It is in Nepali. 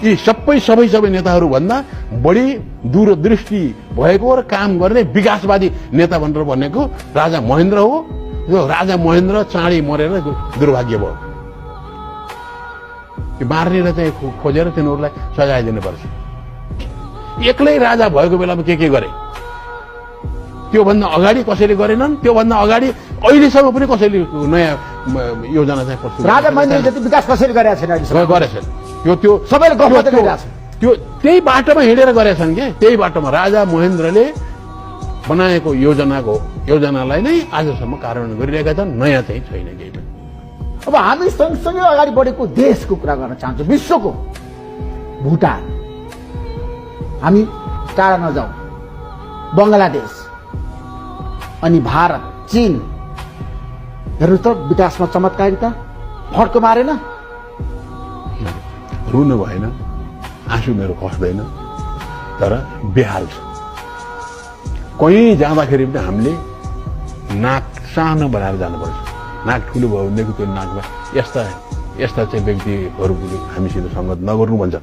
यी सबै नेताहरू भन्दा बढी दूरदृष्टि भएको र काम गर्ने विकासवादी नेता भनेर भनेको राजा महेन्द्र हो। यो राजा महेन्द्र चाँडै मरेर दुर्भाग्य भयो। यो मार्नेर चाहिँ खोजेर तिनीहरूलाई सजाय दिनुपर्छ। एक्लै राजा भएको बेलामा के गरे त्योभन्दा अगाडि कसैले गरेनन्। त्योभन्दा अगाडि अहिलेसम्म पनि कसैले नयाँ योजना चाहिँ प्रस्तुत राजा महेन्द्र जति विकास कसैले गरेका छैन गरेछन्। त्यो सबैले गफ मात्रै गरिरहेछ। त्यो त्यही बाटोमा हिँडेर गरेछन् के त्यही बाटोमा राजा महेन्द्रले बनाएको योजनालाई नै आजसम्म कार्यान्वयन गरिरहेका छन्। नयाँ चाहिँ छैन केही पनि। अब हामी सँगसँगै अगाडि बढेको देशको कुरा गर्न चाहन्छौँ, विश्वको भुटान, हामी टाढा नजाउँ, बङ्गलादेश अनि भारत, चीन, हेर्नु त विकासमा चमत्कारिता फड्को मारेन। रुनु भएन, आँसु मेरो खस्दैन, तर बेहाल छ। कहीँ जाँदाखेरि पनि हामीले नाक सानो बनाएर जानुपर्छ। नाक ठुलो भयो भनेदेखि त्यो नाकमा यस्ता चाहिँ व्यक्तिहरू हामीसित सङ्गत नगर्नु भन्छ।